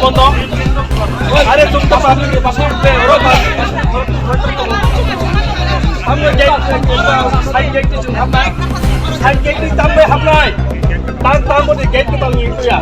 বন্ধ আরে তুমি তো পাবলিক পাশে উঠবে हमने गेट साइड गेट के हम साइड गेट की तब में हम नहीं ताम ताम को गेट के तंग नहीं किया